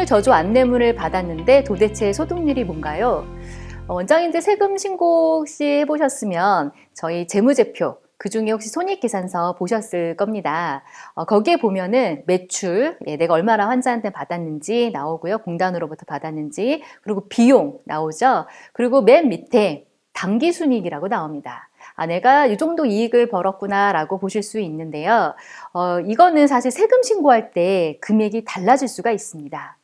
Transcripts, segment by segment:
소득률 저조 안내문을 받았는데 도대체 소득률이 뭔가요? 원장님들 세금 신고 혹시 해보셨으면 저희 재무제표 그중에 혹시 손익계산서 보셨을 겁니다. 거기에 보면은 매출, 내가 얼마나 환자한테 받았는지 나오고요. 공단으로부터 받았는지, 그리고 비용 나오죠. 그리고 맨 밑에 당기순이익이라고 나옵니다. 내가 이 정도 이익을 벌었구나 라고 보실 수 있는데요. 이거는 사실 세금 신고할 때 금액이 달라질 수가 있습니다.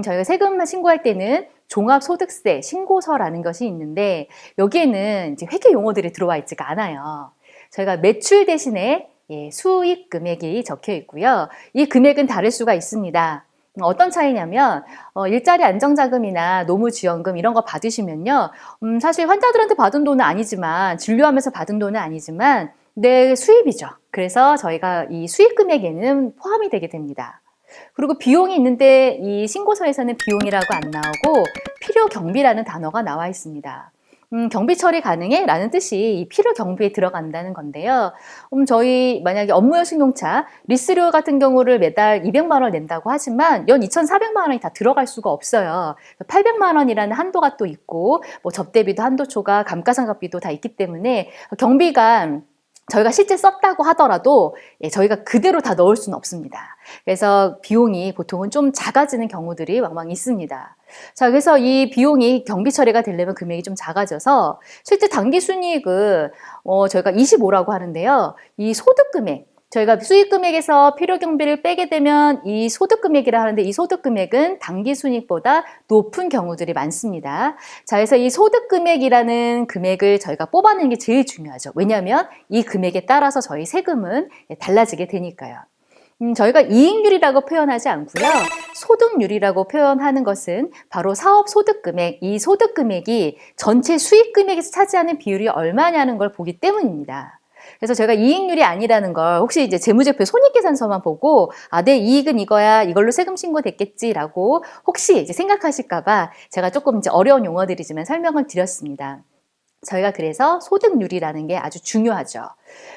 저희가 세금 신고할 때는 종합소득세 신고서라는 것이 있는데 여기에는 이제 회계 용어들이 들어와 있지가 않아요. 저희가 매출 대신에 수익 금액이 적혀 있고요. 이 금액은 다를 수가 있습니다. 어떤 차이냐면 일자리 안정자금이나 노무지원금 이런 거 받으시면요. 사실 환자들한테 받은 돈은 아니지만 진료하면서 받은 돈은 아니지만 내 수입이죠. 그래서 저희가 이 수익 금액에는 포함이 되게 됩니다. 그리고 비용이 있는데 이 신고서에서는 비용이라고 안 나오고 필요 경비라는 단어가 나와 있습니다. 경비 처리 가능해? 라는 뜻이 이 필요 경비에 들어간다는 건데요. 저희 만약에 업무용 승용차 리스료 같은 경우를 매달 200만 원 낸다고 하지만 연 2,400만 원이 다 들어갈 수가 없어요. 800만 원이라는 한도가 또 있고 뭐 접대비도 한도 초과 감가상각비도 다 있기 때문에 경비가 저희가 실제 썼다고 하더라도 저희가 그대로 다 넣을 수는 없습니다. 그래서 비용이 보통은 좀 작아지는 경우들이 왕왕 있습니다. 자, 그래서 이 비용이 경비 처리가 되려면 금액이 좀 작아져서 실제 당기순이익은 저희가 25라고 하는데요. 이 소득금액, 저희가 수익금액에서 필요경비를 빼게 되면 이 소득금액이라 하는데 이 소득금액은 당기순이익보다 높은 경우들이 많습니다. 자, 그래서 이 소득금액이라는 금액을 저희가 뽑아내는 게 제일 중요하죠. 왜냐하면 이 금액에 따라서 저희 세금은 달라지게 되니까요. 저희가 이익률이라고 표현하지 않고요. 소득률이라고 표현하는 것은 바로 사업소득금액, 이 소득금액이 전체 수익금액에서 차지하는 비율이 얼마냐는 걸 보기 때문입니다. 그래서 제가 이익률이 아니라는 걸 혹시 이제 재무제표 손익계산서만 보고 내 이익은 이거야, 이걸로 세금 신고됐겠지라고 혹시 이제 생각하실까봐 제가 조금 이제 어려운 용어들이지만 설명을 드렸습니다. 저희가 그래서 소득률이라는 게 아주 중요하죠.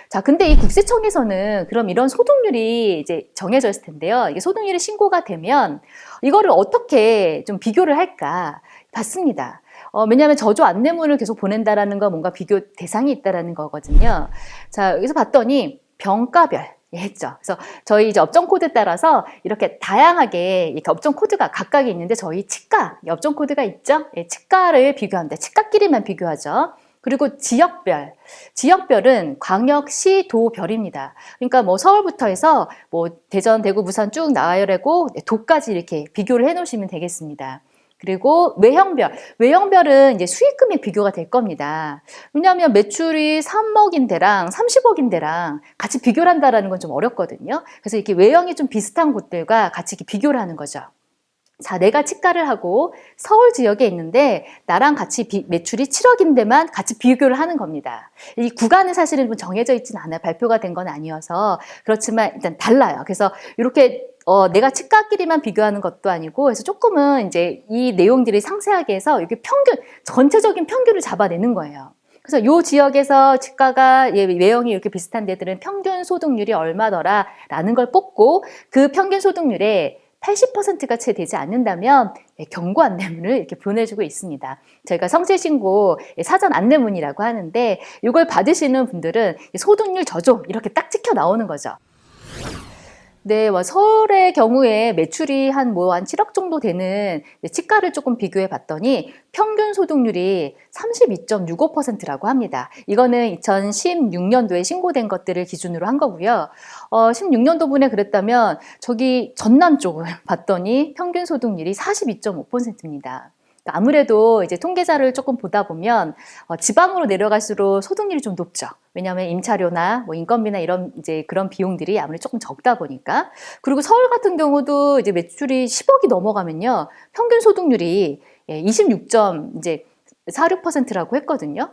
자, 근데 이 국세청에서는 그럼 이런 소득률이 이제 정해져 있을 텐데요. 이게 소득률이 신고가 되면 이거를 어떻게 좀 비교를 할까 봤습니다. 왜냐하면 저조 안내문을 계속 보낸다라는 건 뭔가 비교 대상이 있다라는 거거든요. 자, 여기서 봤더니 병가별 했죠. 그래서 저희 이제 업종 코드 따라서 이렇게 다양하게 이렇게 업종 코드가 각각 있는데 저희 치과 업종 코드가 있죠. 치과를 비교합니다. 치과끼리만 비교하죠. 그리고 지역별은 광역시 도별입니다. 그러니까 뭐 서울부터 해서 뭐 대전, 대구, 부산 쭉 나열하고 도까지 이렇게 비교를 해놓으시면 되겠습니다. 그리고 외형별은 이제 수익금액 비교가 될 겁니다. 왜냐하면 매출이 3억인데랑 30억인데랑 같이 비교를 한다는 건 좀 어렵거든요. 그래서 이렇게 외형이 좀 비슷한 곳들과 같이 이렇게 비교를 하는 거죠. 자, 내가 치과를 하고 서울 지역에 있는데 나랑 같이 매출이 7억인데만 같이 비교를 하는 겁니다. 이 구간은 사실은 정해져 있지는 않아요. 발표가 된 건 아니어서. 그렇지만 일단 달라요. 그래서 이렇게 내가 치과끼리만 비교하는 것도 아니고, 그래서 조금은 이제 이 내용들이 상세하게 해서 이렇게 전체적인 평균을 잡아내는 거예요. 그래서 요 지역에서 치과가 외형이 이렇게 비슷한 데들은 평균 소득률이 얼마더라 라는 걸 뽑고 그 평균 소득률에 80%가 채 되지 않는다면 경고 안내문을 이렇게 보내주고 있습니다. 저희가 성실신고 사전 안내문이라고 하는데 이걸 받으시는 분들은 소득률 저조 이렇게 딱 찍혀 나오는 거죠. 네, 서울의 경우에 매출이 한 7억 정도 되는 치과를 조금 비교해 봤더니 평균 소득률이 32.65%라고 합니다. 이거는 2016년도에 신고된 것들을 기준으로 한 거고요. 16년도분에 그랬다면 저기 전남 쪽을 봤더니 평균 소득률이 42.5%입니다. 아무래도 이제 통계자를 조금 보다 보면 지방으로 내려갈수록 소득률이 좀 높죠. 왜냐하면 임차료나 뭐 인건비나 이런 이제 그런 비용들이 아무래도 조금 적다 보니까. 그리고 서울 같은 경우도 이제 매출이 10억이 넘어가면요 평균 소득률이 46.46%라고 했거든요.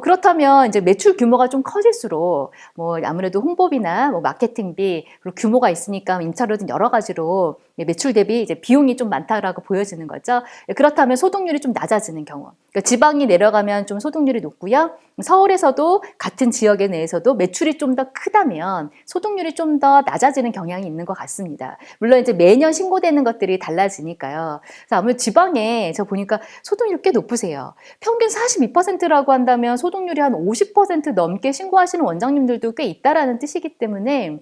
그렇다면 이제 매출 규모가 좀 커질수록 뭐 아무래도 홍보비나 뭐 마케팅비 그리고 규모가 있으니까 임차료 등 여러 가지로 매출 대비 이제 비용이 좀 많다라고 보여지는 거죠. 그렇다면 소득률이 좀 낮아지는 경우. 그러니까 지방이 내려가면 좀 소득률이 높고요. 서울에서도 같은 지역에 내에서도 매출이 좀 더 크다면 소득률이 좀 더 낮아지는 경향이 있는 것 같습니다. 물론 이제 매년 신고되는 것들이 달라지니까요. 그래서 아무래도 지방에 저 보니까 소득률 꽤 높으세요. 평균 42%라고 한다면 소득률이 한 50% 넘게 신고하시는 원장님들도 꽤 있다라는 뜻이기 때문에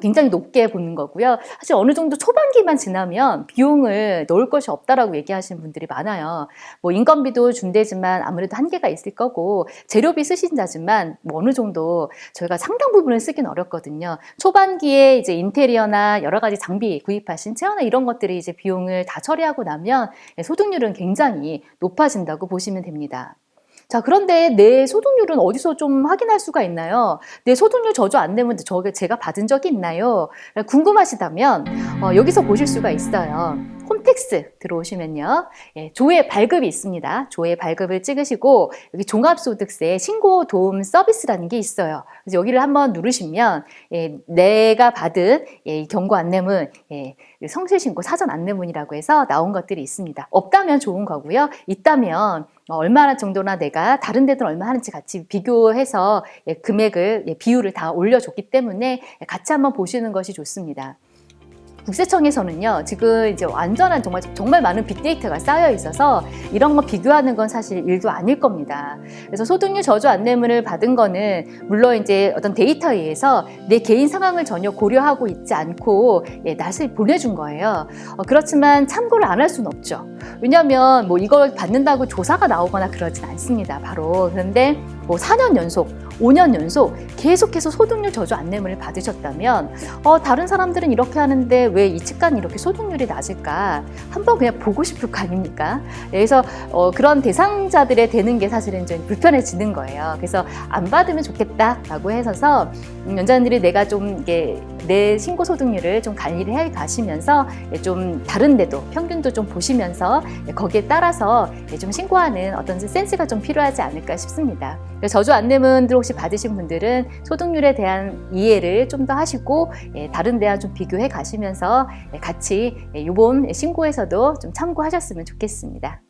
굉장히 높게 보는 거고요. 사실 어느 정도 초반기만 지나면 비용을 넣을 것이 없다라고 얘기하시는 분들이 많아요. 뭐 인건비도 준대지만 아무래도 한계가 있을 거고 재료비 쓰신다지만 뭐 어느 정도 저희가 상당 부분을 쓰긴 어렵거든요. 초반기에 이제 인테리어나 여러 가지 장비 구입하신 체어나 이런 것들이 이제 비용을 다 처리하고 나면 소득률은 굉장히 높아진다고 보시면 됩니다. 자, 그런데 내 소득률은 어디서 좀 확인할 수가 있나요? 내 소득률 저조 안내문 제가 받은 적이 있나요? 궁금하시다면 여기서 보실 수가 있어요. 홈택스 들어오시면요. 조회 발급이 있습니다. 조회 발급을 찍으시고 여기 종합소득세 신고 도움 서비스라는 게 있어요. 그래서 여기를 한번 누르시면 내가 받은 경고 안내문, 성실신고 사전 안내문이라고 해서 나온 것들이 있습니다. 없다면 좋은 거고요. 있다면 얼마나 정도나 내가 다른 데들 얼마 하는지 같이 비교해서 금액을 비율을 다 올려줬기 때문에 같이 한번 보시는 것이 좋습니다. 국세청에서는요, 지금 이제 완전한 정말 많은 빅데이터가 쌓여 있어서 이런 거 비교하는 건 사실 일도 아닐 겁니다. 그래서 소득률 저조 안내문을 받은 거는 물론 이제 어떤 데이터에 의해서 내 개인 상황을 전혀 고려하고 있지 않고 낯을 보내준 거예요. 그렇지만 참고를 안 할 수는 없죠. 왜냐하면 뭐 이걸 받는다고 조사가 나오거나 그러진 않습니다. 바로. 그런데 뭐 4년 연속, 5년 연속 계속해서 소득률 저조 안내문을 받으셨다면 다른 사람들은 이렇게 하는데 왜 이 측간이 이렇게 소득률이 낮을까? 한번 그냥 보고 싶을 거 아닙니까? 그래서 그런 대상자들에 되는 게 사실은 좀 불편해지는 거예요. 그래서 안 받으면 좋겠다라고 해서 연장자들이 내가 좀 이게 내 신고 소득률을 좀 관리를 해 가시면서 좀 다른 데도 평균도 좀 보시면서 거기에 따라서 좀 신고하는 어떤 센스가 좀 필요하지 않을까 싶습니다. 저조 안내문들 혹시 받으신 분들은 소득률에 대한 이해를 좀 더 하시고 다른 데와 좀 비교해 가시면서 같이 이번 신고에서도 좀 참고하셨으면 좋겠습니다.